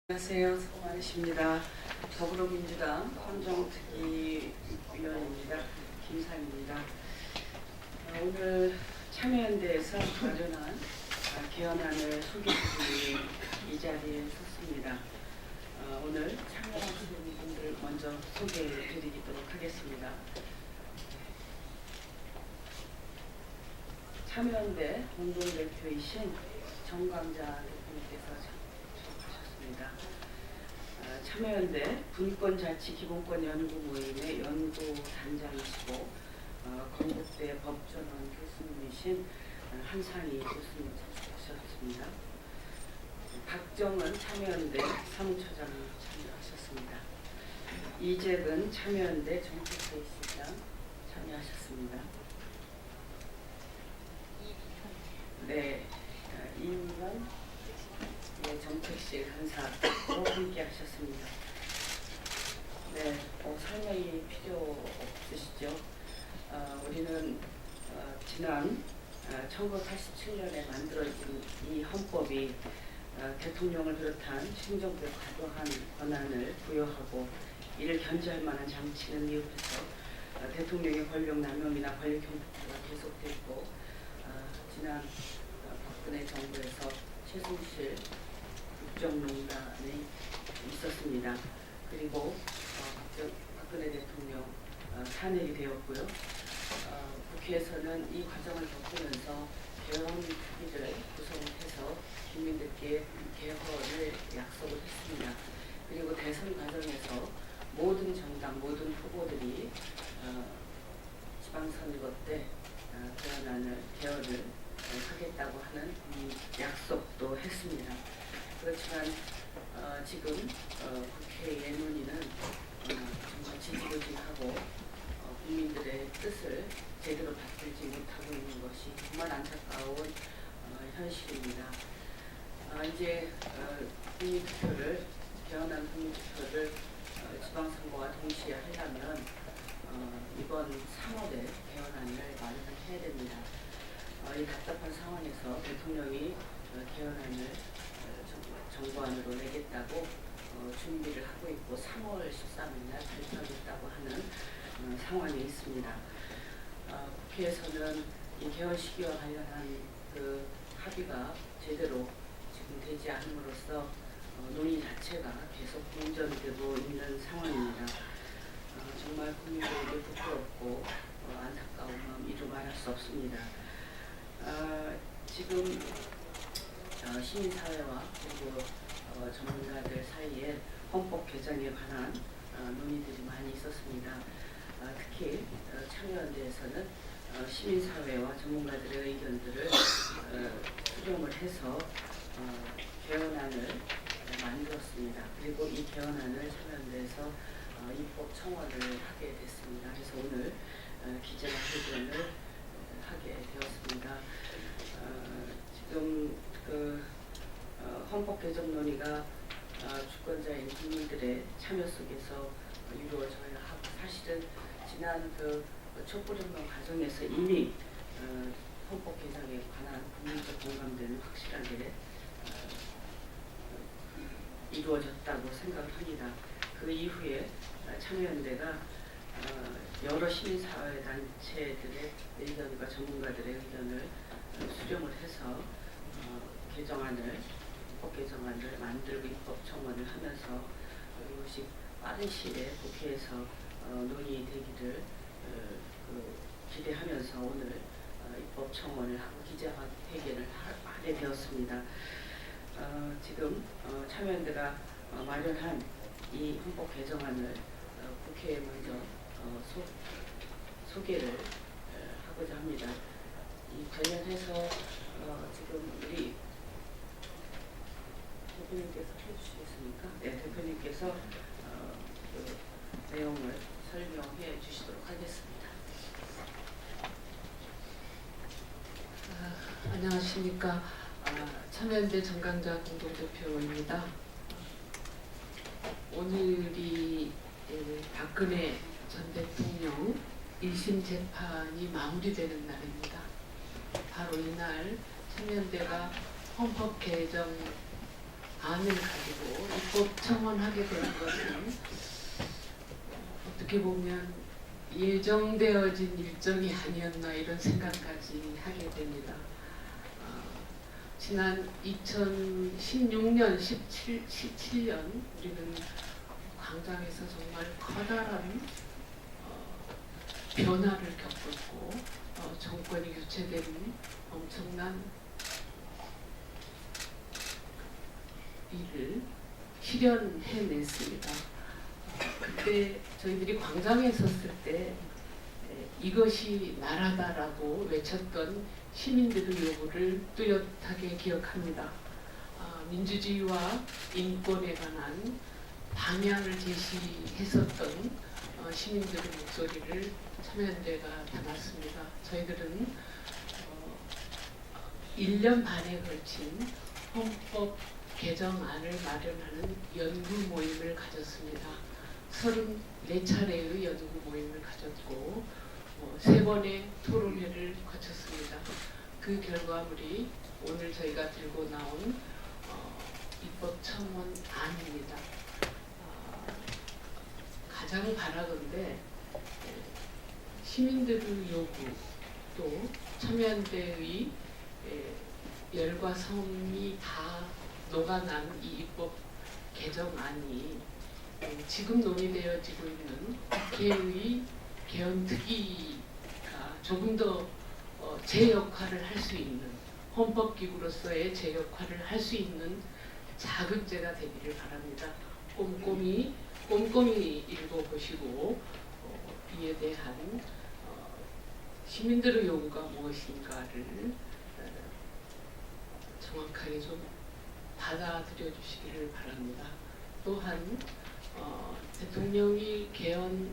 안녕하세요. 수고 많으십니다. 더불어민주당 헌정특위위원입니다. 김상입니다. 오늘 참여연대에서 마련한 개헌안을 소개해드리기 위해 이 자리에 섰습니다. 오늘 참여하시는 분들 먼저 소개해드리도록 하겠습니다. 참여연대 공동대표이신 정광자 대표님께서 참여연대 분권자치기본권연구모임의 연구단장이시고 건국대 법전원 교수님이신 한상희 교수님 참석하셨습니다. 박정은 참여연대 사무처장 참여하셨습니다. 이재근 참여연대 정책회의실장 참여하셨습니다. 네, 이민현 정책실 간사로 함께 하셨습니다. 네, 설명이 필요 없으시죠? 우리는 지난 1987년에 만들어진 이 헌법이 대통령을 비롯한 행정부에 과도한 권한을 부여하고 이를 견제할 만한 장치는 미흡해서 대통령의 권력 남용이나 권력 형태가 계속됐고 지난 박근혜 정부에서 최순실 국정농단이 있었습니다. 그리고 박근혜 대통령 탄핵이 되었고요. 국회에서는 이 과정을 겪으면서 개헌특위를 구성해서 국민들께 개헌을 약속을 했습니다. 그리고 대선 과정에서 모든 정당, 모든 후보들이 지방선거 때 개헌을 하겠다고 하는 약속도 했습니다. 그렇지만 지금 국회의 논의는 정말 지지부진하고 국민들의 뜻을 제대로 받들지 못하고 있는 것이 정말 안타까운 현실입니다. 이제 국민투표를 개헌한 국민투표를 지방선거와 동시에 하려면 이번 3월에 개헌안을 마련해야 됩니다. 이 답답한 상황에서 대통령이 개헌안을 정부안으로 내겠다고 준비를 하고 있고 3월 13일 날 발표하겠다고 하는 상황이 있습니다. 국회에서는 이 개헌 시기와 관련한 그 합의가 제대로 지금 되지 않음으로써 논의 자체가 계속 공전되고 있는 상황입니다. 정말 국민들에게 부끄럽고 안타까운 마음 이루 말할 수 없습니다. 지금 시민사회와 그리고 전문가들 사이에 헌법 개정에 관한 논의들이 많이 있었습니다. 특히 참여연대에서는 시민사회와 전문가들의 의견들을 수렴을 해서 개헌안을 만들었습니다. 그리고 이 개헌안을 참여연대에서 입법 청원을 하게 됐습니다. 그래서 오늘 기자회견을 하게 되었습니다. 지금 헌법 개정 논의가 주권자인 국민들의 참여 속에서 이루어져야 하고 사실은 지난 촛불혁명 과정에서 이미 헌법 개정에 관한 국민적 공감대는 확실하게 이루어졌다고 생각을 합니다. 그 이후에 참여연대가 여러 시민사회 단체들의 의견과 전문가들의 의견을 수렴을 해서 헌법 개정안을 만들고 입법 청원을 하면서 이것이 빠른 시일에 국회에서 논의되기를 기대하면서 오늘 입법 청원을 하고 기자회견을 하게 되었습니다. 지금 참여연대가 마련한 이 헌법 개정안을 국회에 먼저 소개를 하고자 합니다. 이 관련해서 지금 우리 대표님께서 해주시겠습니까? 네, 대표님께서 그 내용을 설명해 주시도록 하겠습니다. 안녕하십니까. 참여연대 정광자 공동대표입니다. 오늘이 박근혜 전 대통령 1심 재판이 마무리되는 날입니다. 바로 이날 참여연대가 헌법 개정 안을 가지고 입법 입법 청원하게 되는 것은 어떻게 보면 예정되어진 일정이 아니었나 이런 생각까지 하게 됩니다. 지난 2016년, 17년 우리는 광장에서 정말 커다란 변화를 겪었고 정권이 교체되는 엄청난 일을 실현해냈습니다. 그때 저희들이 광장에 섰을 때 이것이 나라다라고 외쳤던 시민들의 요구를 뚜렷하게 기억합니다. 민주주의와 인권에 관한 방향을 제시했었던 시민들의 목소리를 참여연대가 담았습니다. 저희들은 1년 반에 걸친 헌법 개정안을 마련하는 연구 모임을 가졌습니다. 34차례의 연구 모임을 가졌고 3번의 토론회를 거쳤습니다. 그 결과물이 오늘 저희가 들고 나온 입법 청원안입니다. 가장 바라건대 시민들의 요구 또 참여연대의 열과 성이 다 녹아난 이 입법 개정안이 지금 논의되어지고 있는 국회의 개헌특위가 조금 더 제 역할을 할 수 있는 헌법기구로서의 제 역할을 할 수 있는 자극제가 되기를 바랍니다. 꼼꼼히 읽어보시고 이에 대한 시민들의 요구가 무엇인가를 정확하게 좀 받아들여 주시기를 바랍니다. 또한 대통령이 개헌안을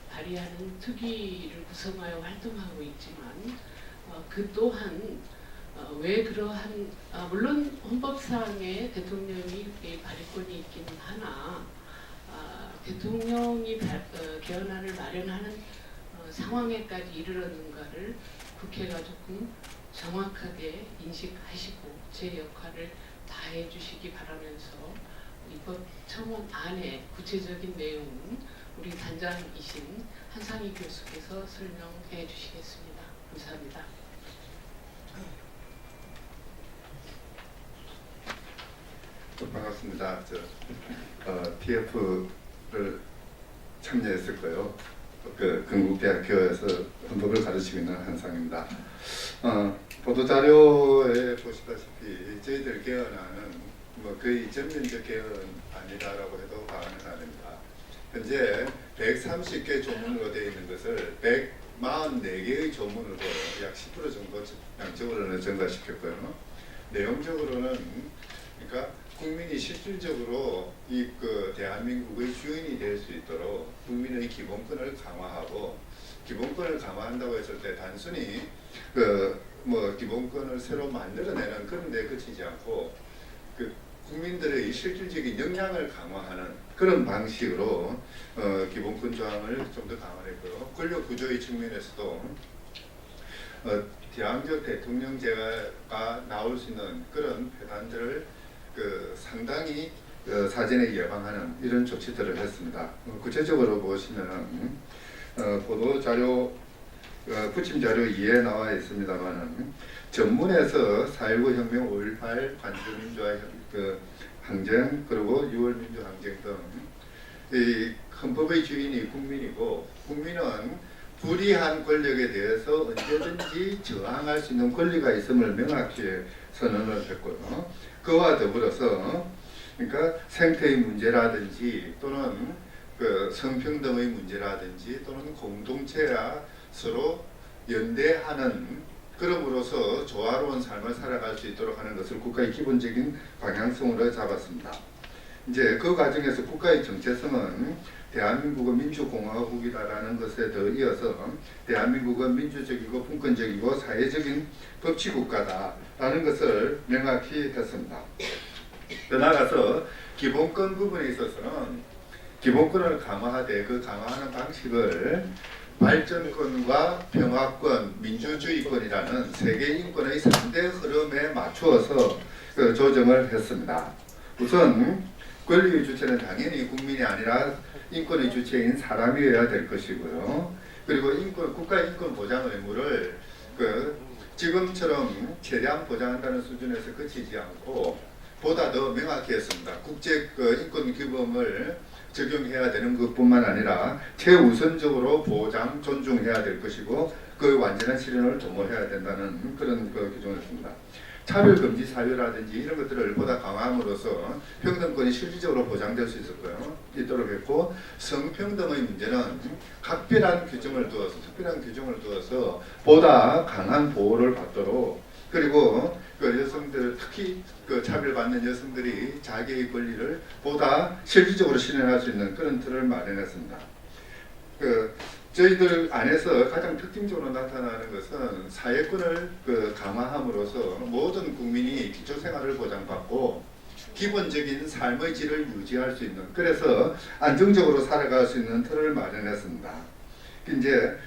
발의하는 특위를 구성하여 활동하고 있지만 그 또한 왜 그러한 물론 헌법상에 대통령이 발의권이 있기는 하나 대통령이 개헌안을 마련하는 상황에까지 이르렀는가를 국회가 조금 정확하게 인식하시고 제 역할을 다해 주시기 바라면서 입법 청원안의 구체적인 내용은 우리 단장이신 한상희 교수께서 설명해 주시겠습니다. 감사합니다. 반갑습니다. TF를 참여했었고요. 건국대학교에서 헌법을 가르치고 있는 한상입니다. 보도자료에 보시다시피 저희들 개헌안은 거의 전면적 개헌안이다라고 해도 과언은 아닙니다. 현재 130개 조문으로 되어 있는 것을 144개의 조문으로 약 10% 정도 양적으로는 증가시켰고요. 내용적으로는 그러니까 국민이 실질적으로 대한민국의 주인이 될 수 있도록 국민의 기본권을 강화하고 기본권을 강화한다고 했을 때 단순히 기본권을 새로 만들어내는 그런 데 그치지 않고 국민들의 실질적인 역량을 강화하는 그런 방식으로 기본권 조항을 좀 더 강화했고요. 권력 구조의 측면에서도 대항적 대통령제가 나올 수 있는 그런 회단들을 상당히 사전에 예방하는 이런 조치들을 했습니다. 구체적으로 보시면 보도 자료 부침 자료 2에 나와 있습니다만은 전문에서 4.19 혁명, 5.18 관주민주화 항쟁 그리고 6월 민주항쟁 등 이 헌법의 주인이 국민이고 국민은 불이한 권력에 대해서 언제든지 저항할 수 있는 권리가 있음을 명확히 선언을 했고요. 그와 더불어서 그러니까 생태의 문제라든지 또는 성평등의 문제라든지 또는 공동체와 서로 연대하는 그럼으로써 조화로운 삶을 살아갈 수 있도록 하는 것을 국가의 기본적인 방향성으로 잡았습니다. 이제 그 과정에서 국가의 정체성은 대한민국은 민주공화국이다라는 것에 더 이어서 대한민국은 민주적이고 분권적이고 사회적인 법치국가다라는 것을 명확히 했습니다. 더 나아가서 기본권 부분에 있어서는 기본권을 강화하되 그 강화하는 방식을 발전권과 평화권, 민주주의권이라는 세계 인권의 3대 흐름에 맞추어서 조정을 했습니다. 우선 권리의 주체는 당연히 국민이 아니라 인권의 주체인 사람이어야 될 것이고요. 그리고 국가 인권 보장 의무를 지금처럼 최대한 보장한다는 수준에서 그치지 않고 보다 더 명확히 했습니다. 국제 인권 규범을 적용해야 되는 것뿐만 아니라 최우선적으로 보장, 존중해야 될 것이고 그 완전한 실현을 도모해야 된다는 그런 규정을 했습니다. 차별금지 사유라든지 이런 것들을 보다 강화함으로써 평등권이 실질적으로 보장될 수 있도록 했고, 성평등의 문제는 각별한 규정을 두어서 특별한 규정을 두어서 보다 강한 보호를 받도록, 그리고 여성들, 특히 차별받는 여성들이 자기의 권리를 보다 실질적으로 실현할 수 있는 그런 틀을 마련했습니다. 저희들 안에서 가장 특징적으로 나타나는 것은 사회권을 강화함으로써 모든 국민이 기초생활을 보장받고 기본적인 삶의 질을 유지할 수 있는, 그래서 안정적으로 살아갈 수 있는 틀을 마련했습니다. 이제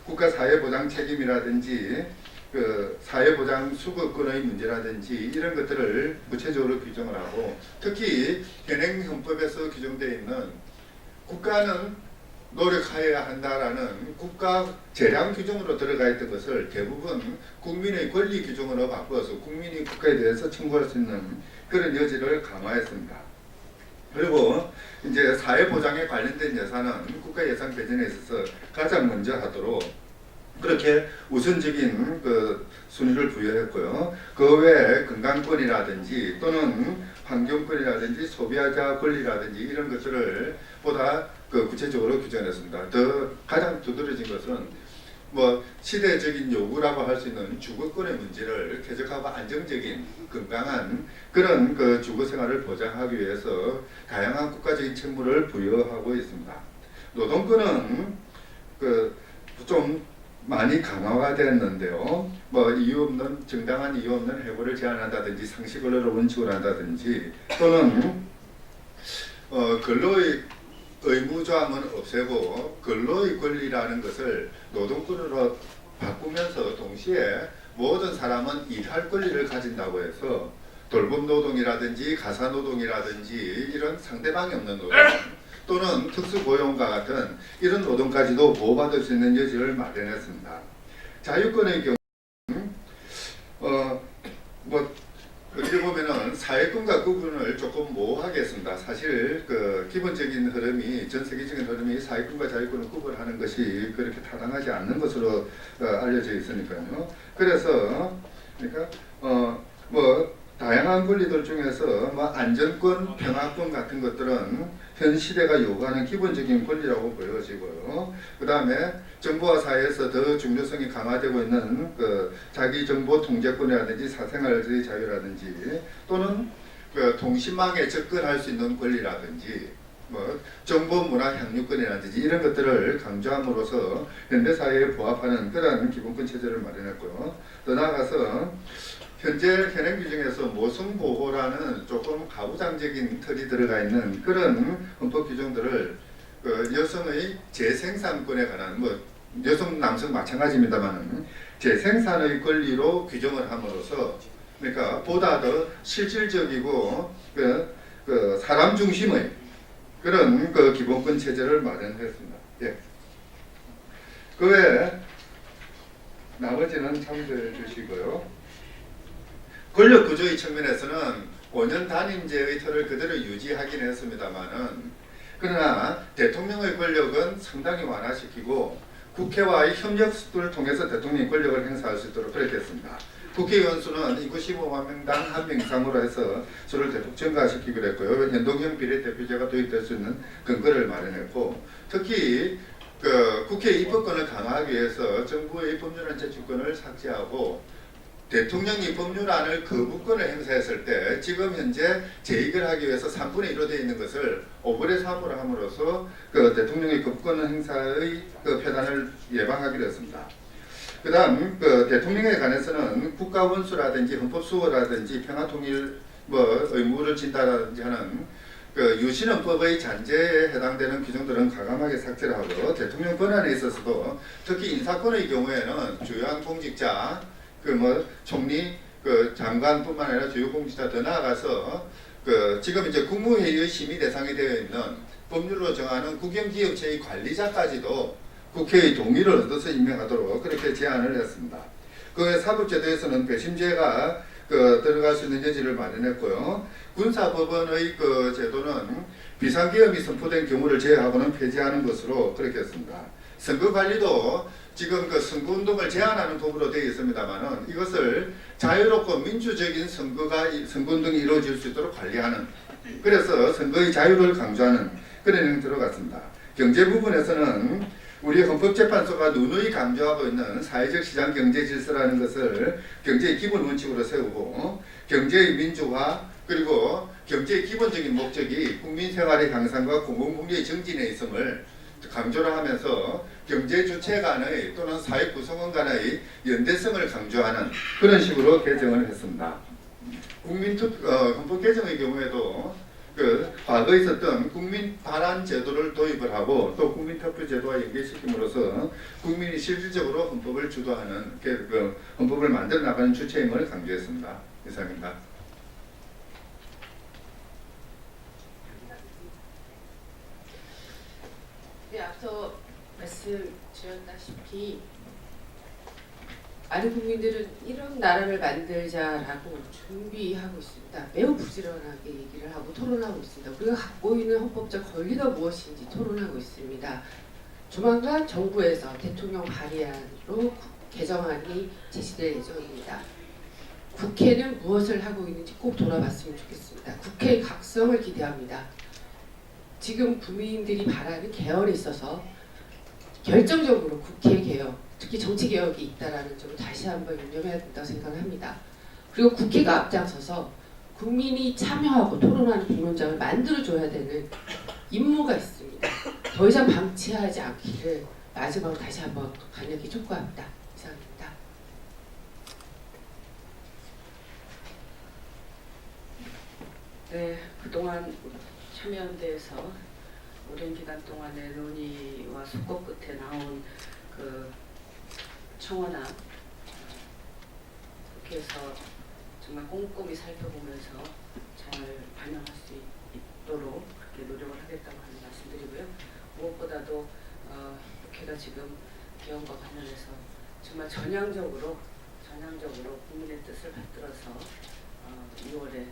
국가 사회보장 책임이라든지 사회보장 수급권의 문제라든지 이런 것들을 구체적으로 규정을 하고, 특히 현행헌법에서 규정되어 있는 국가는 노력하여야 한다라는 국가 재량 규정으로 들어가 있던 것을 대부분 국민의 권리 규정으로 바꾸어서 국민이 국가에 대해서 청구할 수 있는 그런 여지를 강화했습니다. 그리고 이제 사회보장에 관련된 예산은 국가 예산 배정에 있어서 가장 먼저 하도록 그렇게 우선적인 순위를 부여했고요. 그 외에 건강권이라든지 또는 환경권이라든지 소비자 권리라든지 이런 것들을 보다 구체적으로 규정했습니다. 가장 두드러진 것은 시대적인 요구라고 할 수 있는 주거권의 문제를 쾌적하고 안정적인 건강한 그런 주거 생활을 보장하기 위해서 다양한 국가적인 책무를 부여하고 있습니다. 노동권은 좀 많이 강화가 됐는데요. 정당한 이유 없는 해고를 제한한다든지 상시근로를 원칙으로 한다든지 또는 근로의 의무조항은 없애고 근로의 권리라는 것을 노동권으로 바꾸면서 동시에 모든 사람은 일할 권리를 가진다고 해서 돌봄 노동이라든지 가사 노동이라든지 이런 상대방이 없는 노동 또는 특수고용과 같은 이런 노동까지도 보호받을 수 있는 여지를 마련했습니다. 자유권의 경우는 어떻게 보면은 사회권과 구분을 조금 모호하게 했습니다. 사실 기본적인 흐름이, 전 세계적인 흐름이 사회권과 자유권을 구분하는 것이 그렇게 타당하지 않는 것으로 알려져 있으니까요. 그래서 다양한 권리들 중에서 안전권, 평화권 같은 것들은 현 시대가 요구하는 기본적인 권리라고 보여지고요. 그 다음에 정보화 사회에서 더 중요성이 강화되고 있는 자기 정보 통제권이라든지 사생활의 자유라든지 또는 통신망에 접근할 수 있는 권리라든지 정보 문화 향유권이라든지 이런 것들을 강조함으로써 현대 사회에 부합하는 그러한 기본권 체제를 마련했고요. 더 나아가서 현재 현행 규정에서 모성보호라는 조금 가부장적인 틀이 들어가 있는 그런 헌법 규정들을 여성의 재생산권에 관한 여성 남성 마찬가지입니다만 재생산의 권리로 규정을 함으로써 그러니까 보다 더 실질적이고 사람 중심의 그런 기본권 체제를 마련했습니다. 예. 그 외에 나머지는 참조해 주시고요. 권력 구조의 측면에서는 5년 단임제의 틀을 그대로 유지하긴 했습니다만은 그러나 대통령의 권력은 상당히 완화시키고 국회와의 협력을 통해서 대통령의 권력을 행사할 수 있도록 그렇게 했습니다. 국회의원 수는 인구 15만 명당 1명 이상으로 해서 수를 대폭 증가시키기로 했고요. 연동형 비례대표제가 도입될 수 있는 근거를 마련했고, 특히 국회 입법권을 강화하기 위해서 정부의 법률안 제출권을 삭제하고 대통령이 법률안을 거부권을 행사했을 때 지금 현재 재의결 하기 위해서 3분의 1로 되어 있는 것을 5분의 3으로 함으로써 대통령의 거부권 행사의 폐단을 예방하기로 했습니다. 그 다음 대통령에 관해서는 국가원수라든지 헌법수호라든지 평화통일 의무를 진다라든지 하는 유신헌법의 잔재에 해당되는 규정들은 과감하게 삭제를 하고, 대통령 권한에 있어서도 특히 인사권의 경우에는 주요한 공직자 총리, 그 장관뿐만 아니라 주요 공직자 더 나아가서 지금 이제 국무회의의 심의 대상이 되어 있는 법률로 정하는 국영기업체의 관리자까지도 국회의 동의를 얻어서 임명하도록 그렇게 제안을 했습니다. 그 사법제도에서는 배심제가 들어갈 수 있는 여지를 마련했고요. 군사법원의 그 제도는 비상계엄이 선포된 경우를 제외하고는 폐지하는 것으로 그렇게 했습니다. 선거관리도 지금 그 선거운동을 제한하는 법으로 되어 있습니다만은 이것을 자유롭고 민주적인 선거운동이 이루어질 수 있도록 관리하는, 그래서 선거의 자유를 강조하는 그런 내용이 들어갔습니다. 경제 부분에서는 우리 헌법재판소가 누누이 강조하고 있는 사회적 시장 경제 질서라는 것을 경제의 기본 원칙으로 세우고, 경제의 민주화 그리고 경제의 기본적인 목적이 국민 생활의 향상과 공공복리의 정진에 있음을 강조를 하면서 경제 주체 간의 또는 사회 구성원 간의 연대성을 강조하는 그런 식으로 개정을 했습니다. 헌법 개정의 경우에도 과거에 있었던 국민 반환 제도를 도입을 하고 또 국민 투표 제도와 연계시킴으로써 국민이 실질적으로 헌법을 주도하는 헌법을 만들어 나가는 주체임을 강조했습니다. 이상입니다. 네, 앞서 말씀 드렸다시피 많은 국민들은 이런 나라를 만들자라고 준비하고 있습니다. 매우 부지런하게 얘기를 하고 토론하고 있습니다. 우리가 갖고 있는 헌법적 권리가 무엇인지 토론하고 있습니다. 조만간 정부에서 대통령 발의안으로 개정안이 제시될 예정입니다. 국회는 무엇을 하고 있는지 꼭 돌아봤으면 좋겠습니다. 국회의 각성을 기대합니다. 지금 국민들이 바라는 개헌에 있어서 결정적으로 국회 개혁, 특히 정치 개혁이 있다라는 점을 다시 한번 유념해야 된다고 생각합니다. 그리고 국회가 앞장서서 국민이 참여하고 토론하는 공론장을 만들어줘야 되는 임무가 있습니다. 더 이상 방치하지 않기를 마지막으로 다시 한번 강력히 촉구합니다. 이상입니다. 네, 그동안 참여연대에서 오랜 기간 동안의 논의와 수고 끝에 나온 그 청원안 국회에서 정말 꼼꼼히 살펴보면서 잘 반영할 수 있도록 그렇게 노력을 하겠다고 하는 말씀드리고요. 무엇보다도 국회가 지금 개헌과 관련해서 정말 전향적으로 국민의 뜻을 받들어서 2월에